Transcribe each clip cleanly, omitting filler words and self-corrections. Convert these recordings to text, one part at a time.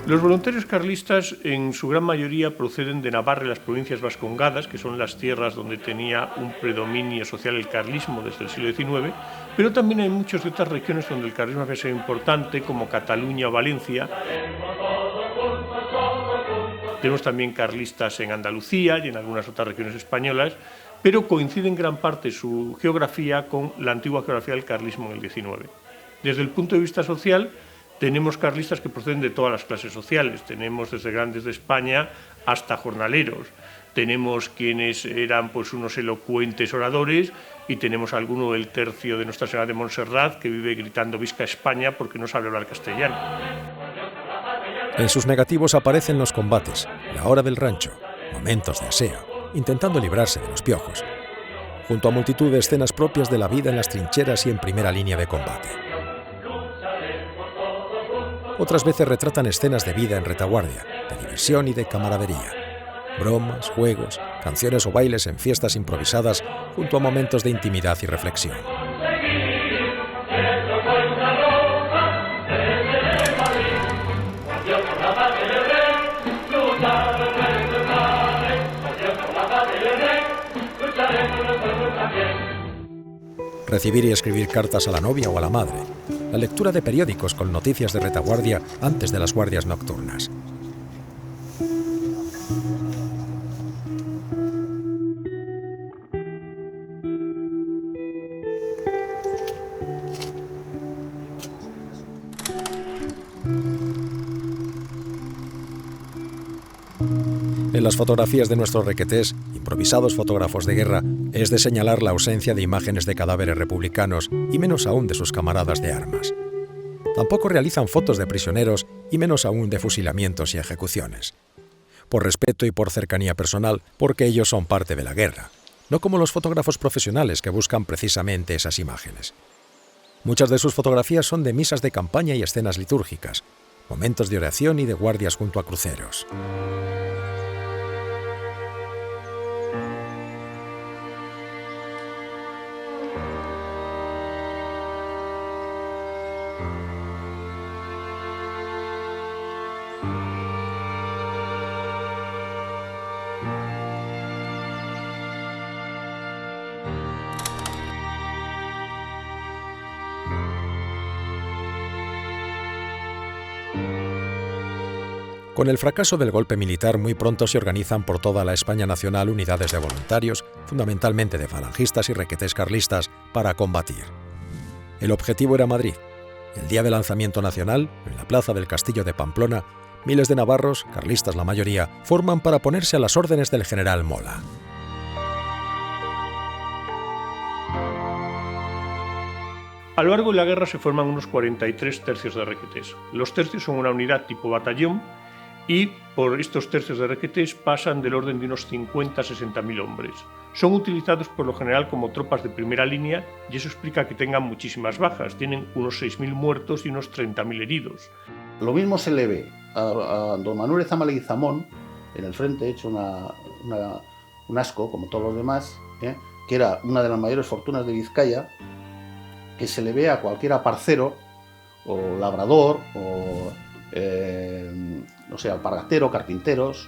Los voluntarios carlistas en su gran mayoría proceden de Navarra y las provincias vascongadas, que son las tierras donde tenía un predominio social el carlismo desde el siglo XIX, pero también hay muchos de otras regiones donde el carlismo había sido importante, como Cataluña o Valencia. Tenemos también carlistas en Andalucía y en algunas otras regiones españolas, pero coincide en gran parte su geografía con la antigua geografía del carlismo en el XIX. Desde el punto de vista social, tenemos carlistas que proceden de todas las clases sociales. Tenemos desde grandes de España hasta jornaleros. Tenemos quienes eran pues unos elocuentes oradores y tenemos alguno del tercio de Nuestra Señora de Montserrat que vive gritando Visca España porque no sabe hablar castellano. En sus negativos aparecen los combates, la hora del rancho, momentos de aseo, intentando librarse de los piojos, junto a multitud de escenas propias de la vida en las trincheras y en primera línea de combate. Otras veces retratan escenas de vida en retaguardia, de diversión y de camaradería. Bromas, juegos, canciones o bailes en fiestas improvisadas junto a momentos de intimidad y reflexión. Recibir y escribir cartas a la novia o a la madre. La lectura de periódicos con noticias de retaguardia antes de las guardias nocturnas. En las fotografías de nuestros requetés, improvisados fotógrafos de guerra, es de señalar la ausencia de imágenes de cadáveres republicanos y menos aún de sus camaradas de armas. Tampoco realizan fotos de prisioneros y menos aún de fusilamientos y ejecuciones. Por respeto y por cercanía personal, porque ellos son parte de la guerra, no como los fotógrafos profesionales que buscan precisamente esas imágenes. Muchas de sus fotografías son de misas de campaña y escenas litúrgicas, momentos de oración y de guardias junto a cruceros. Con el fracaso del golpe militar, muy pronto se organizan por toda la España nacional unidades de voluntarios, fundamentalmente de falangistas y requetés carlistas, para combatir. El objetivo era Madrid. El día de lanzamiento nacional, en la plaza del Castillo de Pamplona, miles de navarros, carlistas la mayoría, forman para ponerse a las órdenes del general Mola. A lo largo de la guerra se forman unos 43 tercios de requetés. Los tercios son una unidad tipo batallón y por estos tercios de requetés pasan del orden de unos 50 a 60.000 hombres. Son utilizados por lo general como tropas de primera línea y eso explica que tengan muchísimas bajas. Tienen unos 6.000 muertos y unos 30.000 heridos. Lo mismo se le ve a don Manuel Ezama Leguizamón en el frente, hecho un asco, como todos los demás, que era una de las mayores fortunas de Vizcaya, que se le ve a cualquier aparcero o labrador o no sé, alpargatero, carpinteros.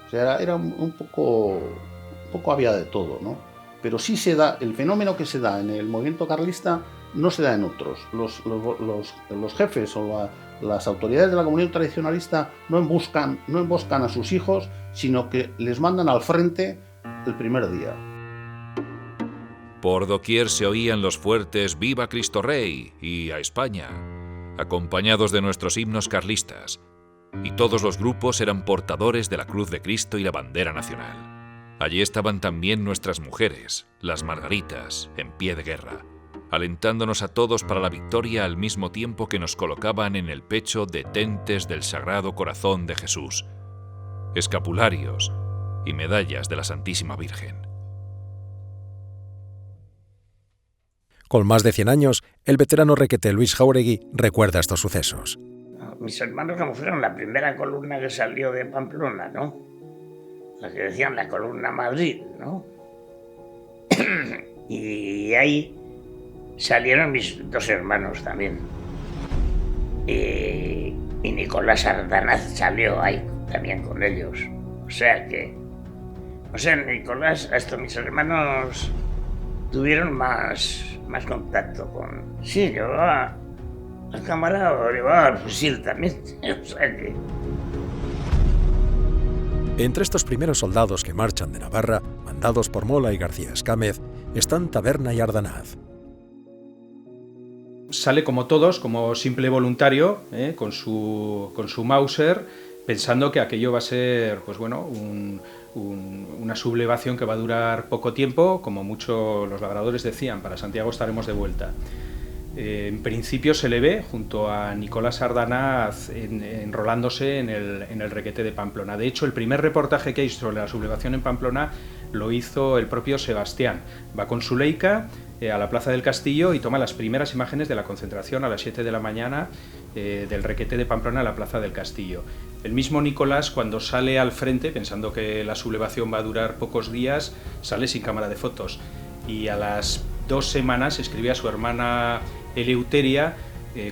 O sea, era un poco había de todo, ¿no? Pero sí se da, el fenómeno que se da en el movimiento carlista no se da en otros. Los jefes o las autoridades de la comunidad tradicionalista no emboscan a sus hijos, sino que les mandan al frente el primer día. Por doquier se oían los fuertes «Viva Cristo Rey» y «A España», acompañados de nuestros himnos carlistas, y todos los grupos eran portadores de la Cruz de Cristo y la bandera nacional. Allí estaban también nuestras mujeres, las Margaritas, en pie de guerra, alentándonos a todos para la victoria al mismo tiempo que nos colocaban en el pecho detentes del Sagrado Corazón de Jesús, escapularios y medallas de la Santísima Virgen. Con más de 100 años, el veterano requeté Luis Jáuregui recuerda estos sucesos. Mis hermanos como fueron la primera columna que salió de Pamplona, ¿no? La que decían la columna Madrid, ¿no? Y ahí salieron mis dos hermanos también. Y Y Nicolás Ardanaz salió ahí también con ellos. O sea, Nicolás, hasta mis hermanos tuvieron más contacto con... Sí, llevaba la cámara o llevaba el fusil también. O sea que... Entre estos primeros soldados que marchan de Navarra, mandados por Mola y García Escámez, están Taberna y Ardanaz. Sale como todos, como simple voluntario, con su Mauser, pensando que aquello va a ser, pues bueno, una sublevación que va a durar poco tiempo, como muchos los labradores decían, para Santiago estaremos de vuelta. En principio se le ve junto a Nicolás Ardanaz enrolándose en el requete de Pamplona. De hecho, el primer reportaje que hay sobre la sublevación en Pamplona lo hizo el propio Sebastián. Va con su Leica a la Plaza del Castillo y toma las primeras imágenes de la concentración a las 7 de la mañana del requete de Pamplona a la Plaza del Castillo. El mismo Nicolás, cuando sale al frente, pensando que la sublevación va a durar pocos días, sale sin cámara de fotos. Y a las 2 semanas escribe a su hermana Eleuteria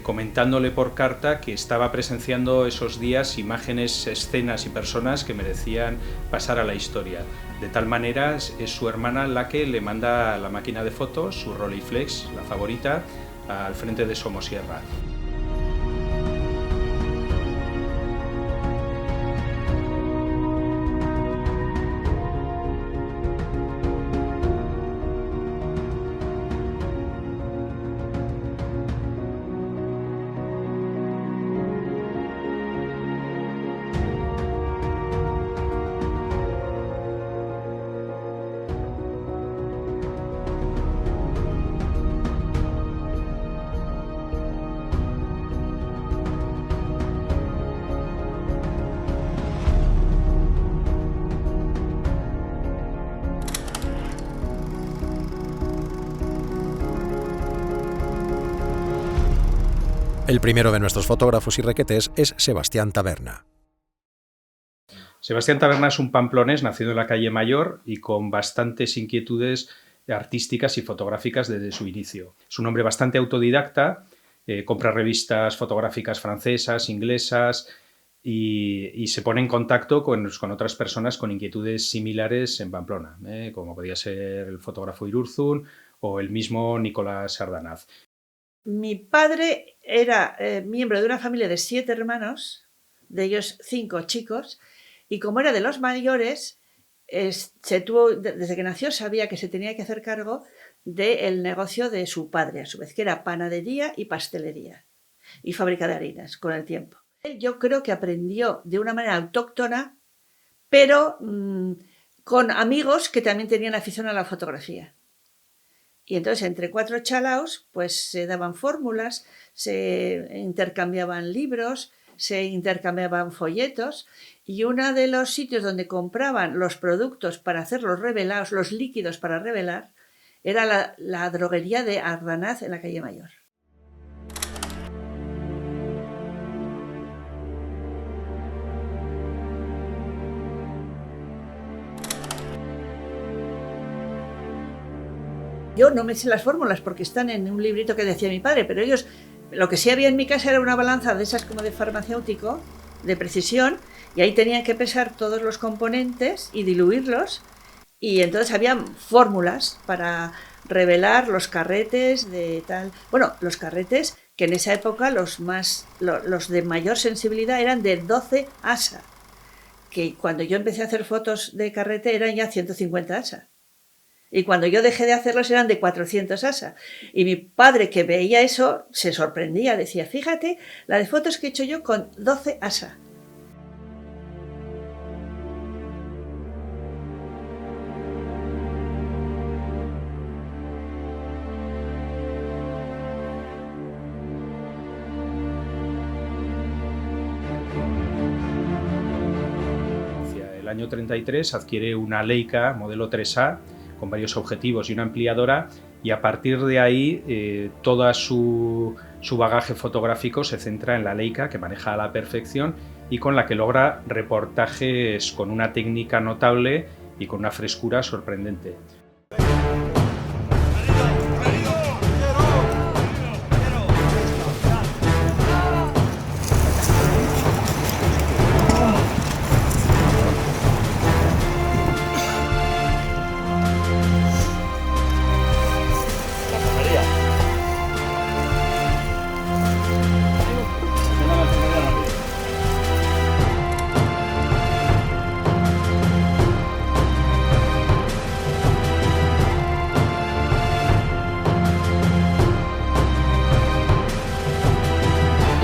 comentándole por carta que estaba presenciando esos días imágenes, escenas y personas que merecían pasar a la historia. De tal manera es su hermana la que le manda la máquina de fotos, su Rolleiflex, la favorita, al frente de Somosierra. El primero de nuestros fotógrafos y requetés es Sebastián Taberna. Sebastián Taberna es un pamplonés nacido en la calle Mayor y con bastantes inquietudes artísticas y fotográficas desde su inicio. Es un hombre bastante autodidacta, compra revistas fotográficas francesas, inglesas y se pone en contacto con otras personas con inquietudes similares en Pamplona, como podía ser el fotógrafo Irurzun o el mismo Nicolás Ardanaz. Mi padre era miembro de una familia de 7 hermanos, de ellos 5 chicos, y como era de los mayores, desde que nació sabía que se tenía que hacer cargo del negocio de su padre, a su vez, que era panadería y pastelería y fábrica de harinas con el tiempo. Yo creo que aprendió de una manera autóctona, pero con amigos que también tenían afición a la fotografía. Y entonces entre 4 chalaos pues se daban fórmulas, se intercambiaban libros, se intercambiaban folletos, y uno de los sitios donde compraban los productos para hacer los revelados, los líquidos para revelar, era la droguería de Ardanaz en la calle Mayor. Yo no me sé las fórmulas porque están en un librito que decía mi padre, pero ellos, lo que sí había en mi casa era una balanza de esas como de farmacéutico, de precisión, y ahí tenían que pesar todos los componentes y diluirlos, y entonces había fórmulas para revelar los carretes de tal... Bueno, los carretes que en esa época los de mayor sensibilidad eran de 12 ASA, que cuando yo empecé a hacer fotos de carrete eran ya 150 ASA. Y cuando yo dejé de hacerlos eran de 400 ASA. Y mi padre, que veía eso, se sorprendía. Decía, fíjate, la de fotos que he hecho yo con 12 ASA. El año 33 adquiere una Leica modelo 3A, con varios objetivos y una ampliadora, y a partir de ahí todo su bagaje fotográfico se centra en la Leica, que maneja a la perfección y con la que logra reportajes con una técnica notable y con una frescura sorprendente.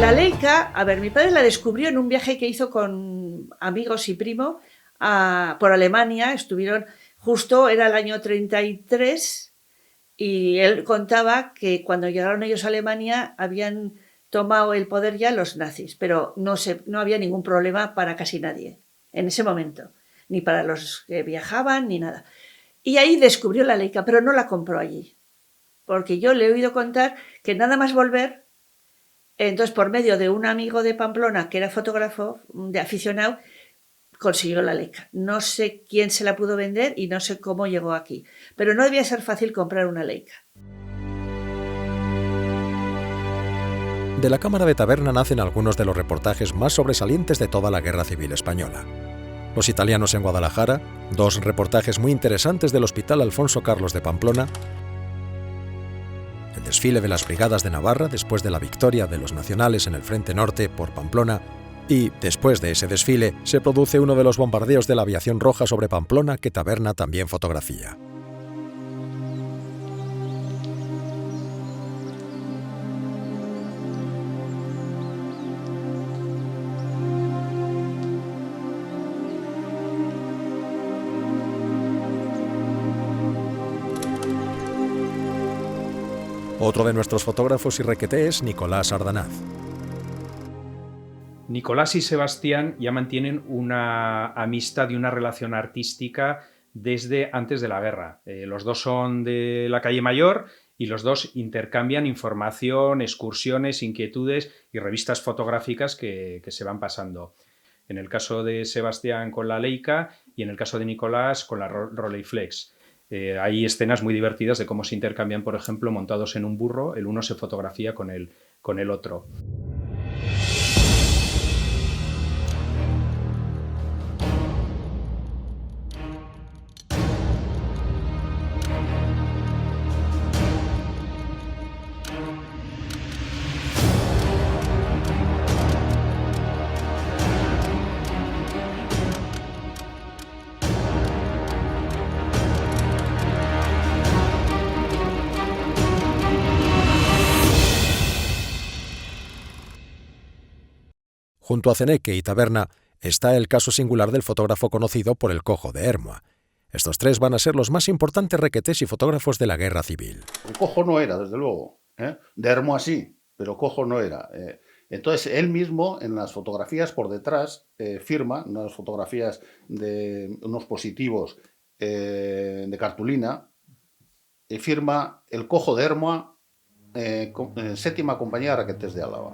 La Leica, a ver, mi padre la descubrió en un viaje que hizo con amigos y primo por Alemania. Estuvieron, justo era el año 33, y él contaba que cuando llegaron ellos a Alemania habían tomado el poder ya los nazis, pero no había ningún problema para casi nadie en ese momento, ni para los que viajaban ni nada. Y ahí descubrió la Leica, pero no la compró allí, porque yo le he oído contar que nada más volver, entonces por medio de un amigo de Pamplona que era fotógrafo, de aficionado, consiguió la Leica. No sé quién se la pudo vender y no sé cómo llegó aquí, pero no debía ser fácil comprar una Leica. De la Cámara de Taberna nacen algunos de los reportajes más sobresalientes de toda la Guerra Civil Española. Los italianos en Guadalajara, 2 reportajes muy interesantes del Hospital Alfonso Carlos de Pamplona, el desfile de las Brigadas de Navarra después de la victoria de los nacionales en el Frente Norte por Pamplona, y, después de ese desfile, se produce uno de los bombardeos de la aviación roja sobre Pamplona que Taberna también fotografía. Otro de nuestros fotógrafos y requeté es Nicolás Ardanaz. Nicolás y Sebastián ya mantienen una amistad y una relación artística desde antes de la guerra. Los dos son de la calle Mayor y los dos intercambian información, excursiones, inquietudes y revistas fotográficas que se van pasando. En el caso de Sebastián con la Leica y en el caso de Nicolás con la Rolleiflex. Hay escenas muy divertidas de cómo se intercambian, por ejemplo, montados en un burro, el uno se fotografía con el otro. Junto a Ceneque y Taberna está el caso singular del fotógrafo conocido por el Cojo de Ermua. Estos 3 van a ser los más importantes requetés y fotógrafos de la Guerra Civil. El Cojo no era, desde luego. De Ermua sí, pero Cojo no era. Entonces, él mismo, en las fotografías por detrás, firma, unas fotografías de unos positivos de cartulina, firma el Cojo de Ermua, 7ª Compañía de Requetés de Álava.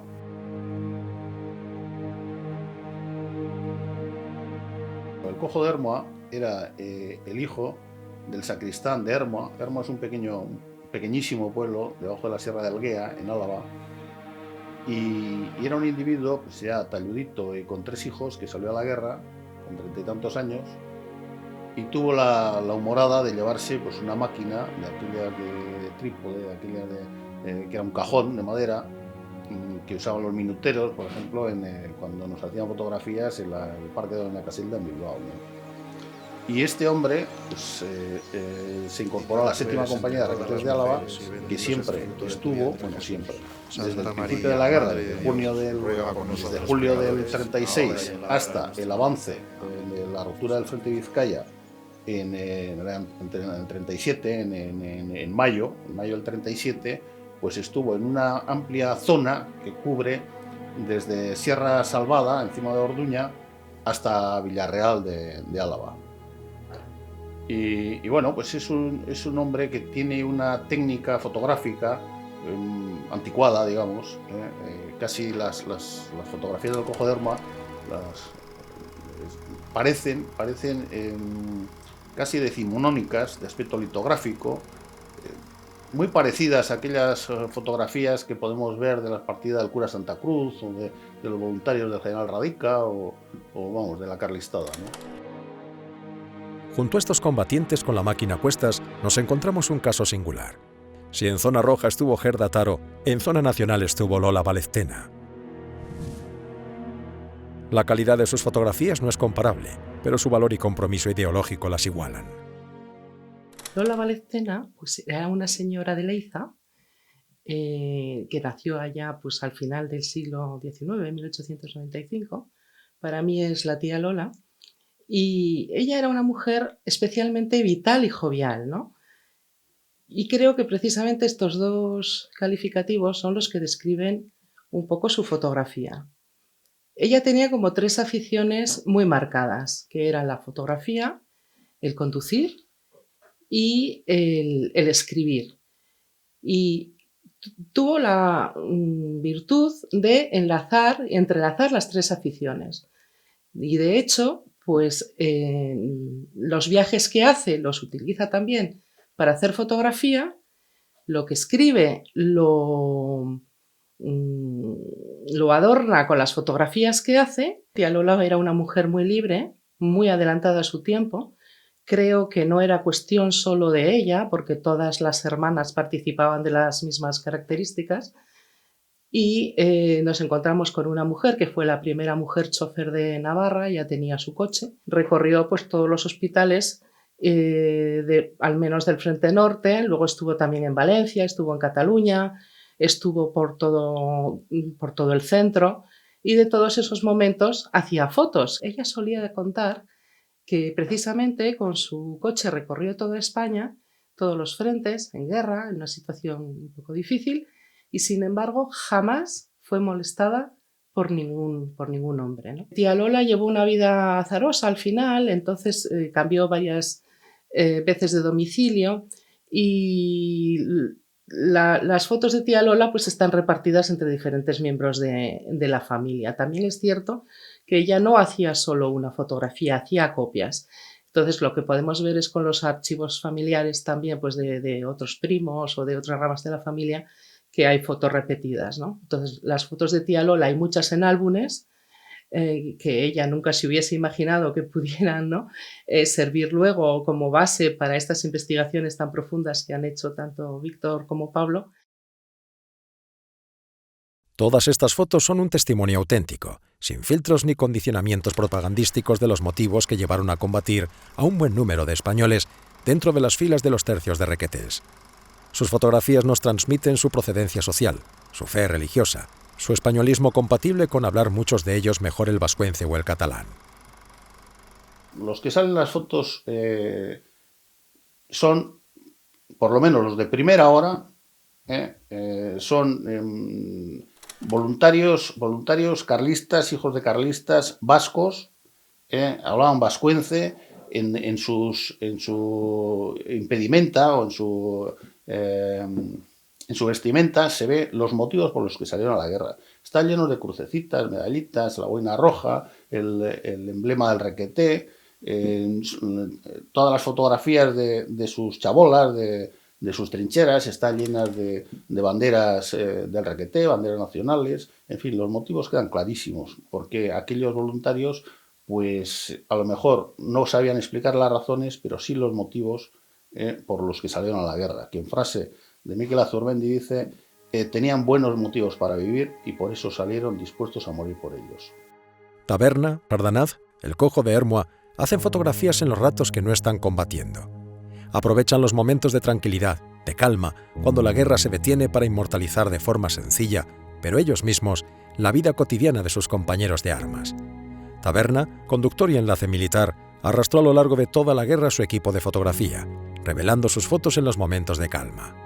El Cojo de Ermua era el hijo del sacristán de Ermua. Ermua es un pequeñísimo pueblo debajo de la Sierra de Alguea, en Álava, y era un individuo pues, ya talludito y con 3 hijos que salió a la guerra con 30 y tantos años y tuvo la humorada de llevarse pues, una máquina de aquella de trípode, que era un cajón de madera que usaban los minuteros, por ejemplo, cuando nos hacían fotografías en el Parque de Doña Casilda en Bilbao, ¿no? Y este hombre pues, se incorporó a la 7ª Compañía de Requetés de Álava, que siempre estuvo, siempre, desde el principio de la guerra, desde julio del 36 hasta el avance de la ruptura del Frente de Vizcaya en el 37, en mayo del 37, pues estuvo en una amplia zona que cubre desde Sierra Salvada, encima de Orduña, hasta Villarreal de Álava. Y bueno, pues es un hombre que tiene una técnica fotográfica anticuada, digamos. Casi las fotografías del Cojo de Ermua parecen casi decimonónicas, de aspecto litográfico, muy parecidas a aquellas fotografías que podemos ver de las partidas del cura Santa Cruz o de los voluntarios del general Radica o vamos, de la carlistada, ¿no? Junto a estos combatientes con la máquina a cuestas nos encontramos un caso singular. Si en zona roja estuvo Gerda Taro, en zona nacional estuvo Lola Valeztena. La calidad de sus fotografías no es comparable, pero su valor y compromiso ideológico las igualan. Lola Valeztena pues, era una señora de Leiza que nació allá pues, al final del siglo XIX, en 1895. Para mí es la tía Lola. Y ella era una mujer especialmente vital y jovial, ¿no? Y creo que precisamente estos dos calificativos son los que describen un poco su fotografía. Ella tenía como 3 aficiones muy marcadas, que eran la fotografía, el conducir y el escribir. Y tuvo la virtud de entrelazar las 3 aficiones. Y de hecho, pues los viajes que hace los utiliza también para hacer fotografía, lo que escribe lo adorna con las fotografías que hace. Tía Lola era una mujer muy libre, muy adelantada a su tiempo. Creo que no era cuestión solo de ella, porque todas las hermanas participaban de las mismas características. Y nos encontramos con una mujer que fue la primera mujer chofer de Navarra, ya tenía su coche, recorrió pues todos los hospitales, al menos del Frente Norte, luego estuvo también en Valencia, estuvo en Cataluña, estuvo por todo el centro, y de todos esos momentos hacía fotos. Ella solía contar que precisamente con su coche recorrió toda España, todos los frentes, en guerra, en una situación un poco difícil, y sin embargo jamás fue molestada por ningún hombre, ¿no? Tía Lola llevó una vida azarosa al final, entonces cambió varias veces de domicilio, y las fotos de tía Lola pues están repartidas entre diferentes miembros de la familia. También es cierto que ella no hacía solo una fotografía, hacía copias. Entonces lo que podemos ver es con los archivos familiares también pues de otros primos o de otras ramas de la familia, que hay fotos repetidas, ¿no? Entonces, las fotos de tía Lola hay muchas en álbumes que ella nunca se hubiese imaginado que pudieran, ¿no? Servir luego como base para estas investigaciones tan profundas que han hecho tanto Víctor como Pablo. Todas estas fotos son un testimonio auténtico, sin filtros ni condicionamientos propagandísticos de los motivos que llevaron a combatir a un buen número de españoles dentro de las filas de los tercios de Requetés. Sus fotografías nos transmiten su procedencia social, su fe religiosa, su españolismo compatible con hablar muchos de ellos mejor el vascuence o el catalán. Los que salen en las fotos son, por lo menos los de primera hora, son voluntarios carlistas, hijos de carlistas, vascos, hablaban vascuence. En su impedimenta o en su vestimenta se ve los motivos por los que salieron a la guerra. Está lleno de crucecitas, medallitas, la boina roja, el emblema del Requeté, todas las fotografías de sus chabolas, de sus trincheras, están llenas de banderas del Requeté, banderas nacionales. En fin, los motivos quedan clarísimos, porque aquellos voluntarios pues a lo mejor no sabían explicar las razones, pero sí los motivos por los que salieron a la guerra, que en frase de Miquel Azurmendi dice tenían buenos motivos para vivir y por eso salieron dispuestos a morir por ellos. Taberna, Ardanaz, el Cojo de Hermua hacen fotografías en los ratos que no están combatiendo. Aprovechan los momentos de tranquilidad, de calma, cuando la guerra se detiene para inmortalizar de forma sencilla, pero ellos mismos, la vida cotidiana de sus compañeros de armas. Taberna, conductor y enlace militar, arrastró a lo largo de toda la guerra su equipo de fotografía, revelando sus fotos en los momentos de calma.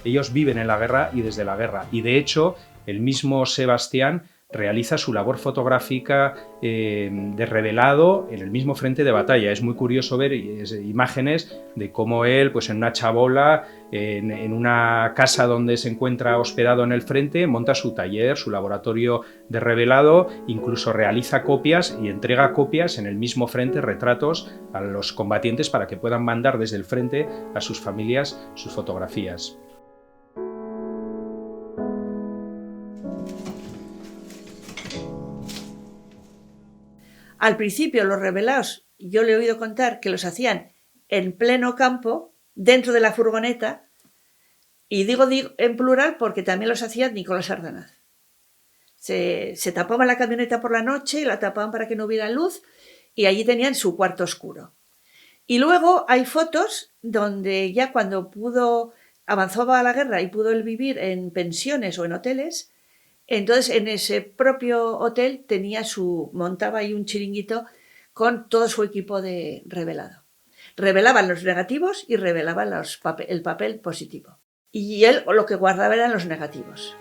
Ellos viven en la guerra y desde la guerra. Y de hecho, el mismo Sebastián realiza su labor fotográfica de revelado en el mismo frente de batalla. Es muy curioso ver imágenes de cómo él, pues en una chabola, en una casa donde se encuentra hospedado en el frente, monta su taller, su laboratorio de revelado, incluso realiza copias y entrega copias en el mismo frente, retratos a los combatientes para que puedan mandar desde el frente a sus familias sus fotografías. Al principio los revelados, yo le he oído contar que los hacían en pleno campo, dentro de la furgoneta, y digo en plural porque también los hacía Nicolás Ardanaz. Se tapaban la camioneta por la noche y la tapaban para que no hubiera luz, y allí tenían su cuarto oscuro. Y luego hay fotos donde ya cuando avanzaba la guerra y pudo él vivir en pensiones o en hoteles, entonces en ese propio hotel montaba ahí un chiringuito con todo su equipo de revelado. Revelaban los negativos y revelaban el papel positivo. Y él lo que guardaba eran los negativos.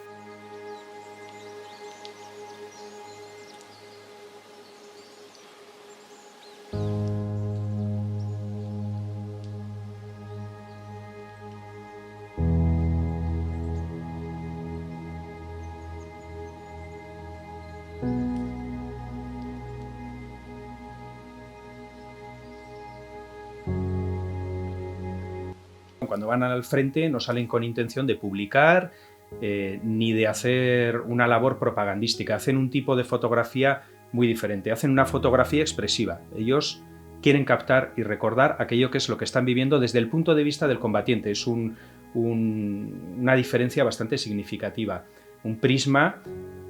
Cuando van al frente no salen con intención de publicar ni de hacer una labor propagandística. Hacen un tipo de fotografía muy diferente. Hacen una fotografía expresiva. Ellos quieren captar y recordar aquello que es lo que están viviendo desde el punto de vista del combatiente. Es una diferencia bastante significativa. Un prisma,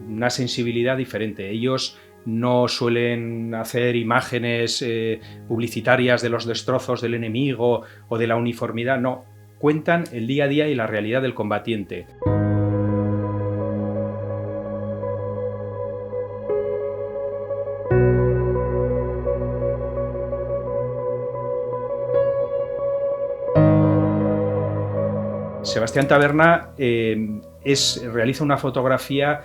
una sensibilidad diferente. Ellos no suelen hacer imágenes publicitarias de los destrozos del enemigo o de la uniformidad, no. Cuentan el día a día y la realidad del combatiente. Sebastián Taberna realiza una fotografía,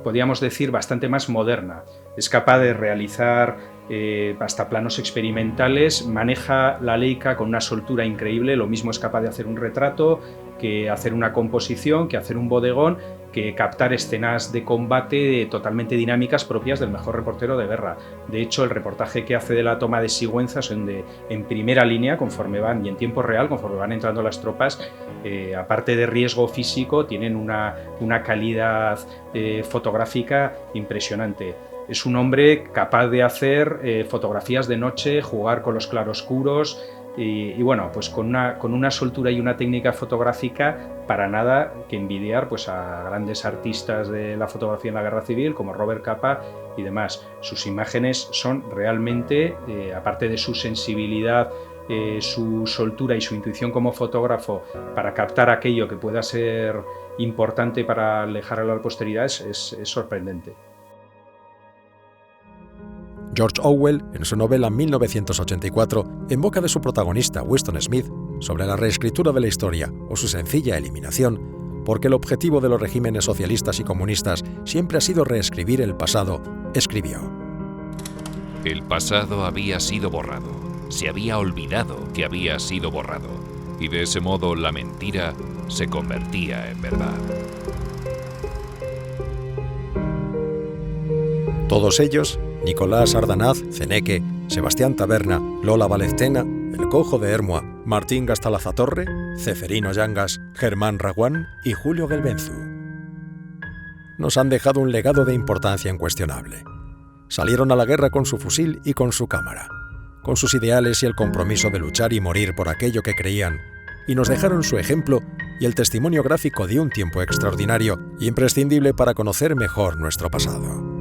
podríamos decir, bastante más moderna. Es capaz de realizar hasta planos experimentales, maneja la Leica con una soltura increíble, lo mismo es capaz de hacer un retrato, que hacer una composición, que hacer un bodegón, que captar escenas de combate totalmente dinámicas propias del mejor reportero de guerra. De hecho, el reportaje que hace de la toma de Sigüenza son en primera línea, conforme van, y en tiempo real, conforme van entrando las tropas, aparte de riesgo físico, tienen una calidad fotográfica impresionante. Es un hombre capaz de hacer fotografías de noche, jugar con los claroscuros y bueno, pues con una soltura y una técnica fotográfica para nada que envidiar pues a grandes artistas de la fotografía en la Guerra Civil como Robert Capa y demás. Sus imágenes son realmente, aparte de su sensibilidad, su soltura y su intuición como fotógrafo para captar aquello que pueda ser importante para dejar a la posteridad, es sorprendente. George Orwell, en su novela 1984, en boca de su protagonista Winston Smith, sobre la reescritura de la historia o su sencilla eliminación, porque el objetivo de los regímenes socialistas y comunistas siempre ha sido reescribir el pasado, escribió: El pasado había sido borrado, se había olvidado que había sido borrado, y de ese modo la mentira se convertía en verdad. Todos ellos, Nicolás Ardanaz, Ceneque, Sebastián Taberna, Lola Valeztena, El Cojo de Hermua, Martín Gastalazzatorre, Ceferino Llangas, Germán Raguán y Julio Gelbenzu. Nos han dejado un legado de importancia incuestionable. Salieron a la guerra con su fusil y con su cámara, con sus ideales y el compromiso de luchar y morir por aquello que creían, y nos dejaron su ejemplo y el testimonio gráfico de un tiempo extraordinario e imprescindible para conocer mejor nuestro pasado.